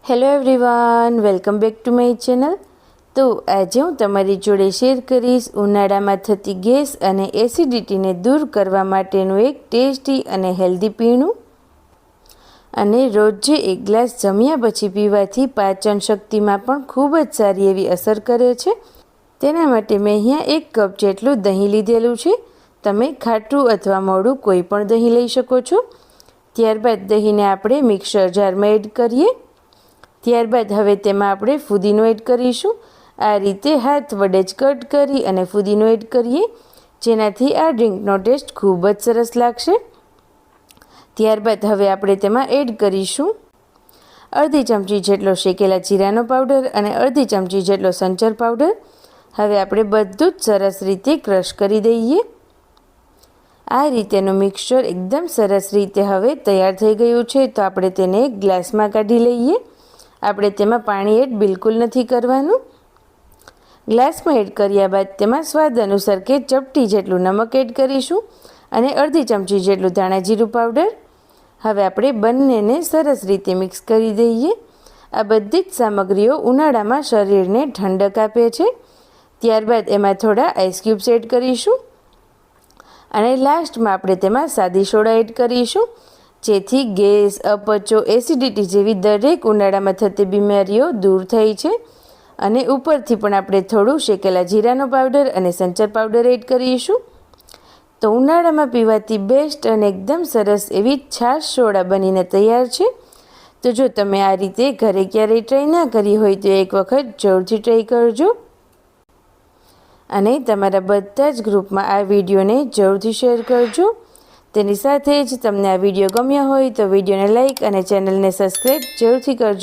Hello everyone, welcome back to my channel. તો આજે હું તમારી જોડે શેર કરીશ ઉનાળામાં થતી ગેસ અને એસિડિટીને દૂર કરવા માટેનું એક ટેસ્ટી અને હેલ્ધી પીણું, અને રોજે એક ગ્લાસ જમ્યા પછી પીવાથી પાચન શક્તિમાં પણ ખૂબ જ સારી એવી અસર કરે છે। તેના માટે મેં અહીંયા 1 કપ જેટલું દહીં લીધેલું છે। તમે ખાટું અથવા મોડું કોઈ પણ દહીં લઈ શકો છો। ત્યારબાદ દહીંને આપણે મિક્સર જારમાં એડ કરીએ। ત્યારબાદ હવે તેમાં આપણે ફુદીનો એડ કરીશું। આ રીતે હાથ વડે જ કટ કરી અને ફુદીનો એડ કરીએ, જેનાથી આ ડ્રિંકનો ટેસ્ટ ખૂબ જ સરસ લાગશે। ત્યારબાદ હવે આપણે તેમાં એડ કરીશું અડધી ચમચી જેટલો શેકેલા જીરાનો પાવડર અને અડધી ચમચી જેટલો સંચર પાવડર। હવે આપણે બધું જ સરસ રીતે ક્રશ કરી દઈએ। આ રીતેનું મિક્સચર એકદમ સરસ રીતે હવે તૈયાર થઈ ગયું છે, તો આપણે તેને એક ગ્લાસમાં કાઢી લઈએ। આપણે તેમાં પાણી એડ બિલકુલ નથી કરવાનું। ગ્લાસમાં એડ કર્યા બાદ તેમાં સ્વાદ અનુસાર કે ચપટી જેટલું નમક એડ કરીશું અને અડધી ચમચી જેટલું ધાણા જીરું પાવડર। હવે આપણે બંનેને સરસ રીતે મિક્સ કરી દઈએ। આ બધી જ સામગ્રીઓ ઉનાળામાં શરીરને ઠંડક આપે છે। ત્યારબાદ એમાં થોડા આઈસ ક્યુબ્સ એડ કરીશું અને લાસ્ટમાં આપણે તેમાં સાદી સોડા એડ કરીશું, જેથી ગેસ, અપચો, એસિડિટી જેવી દરેક ઉનાળામાં થતી બીમારીઓ દૂર થઈ છે। અને ઉપરથી પણ આપણે થોડું શેકેલા જીરાનો પાવડર અને સંચર પાવડર એડ કરીશું। તો ઉનાળામાં પીવાતી બેસ્ટ અને એકદમ સરસ એવી છાશ સોડા બનીને તૈયાર છે। તો જો તમે આ રીતે ઘરે ક્યારેય ટ્રાય ના કરી હોય તો એક વખત જરૂરથી ટ્રાય કરજો, અને તમારા બધા જ ગ્રુપમાં આ વિડીયોને જરૂરથી શેર કરજો। તેની સાથે જ તમને આ વિડીયો ગમ્યો હોય તો વિડીયોને લાઇક અને ચેનલને સબસ્ક્રાઈબ જરૂરથી કરજો।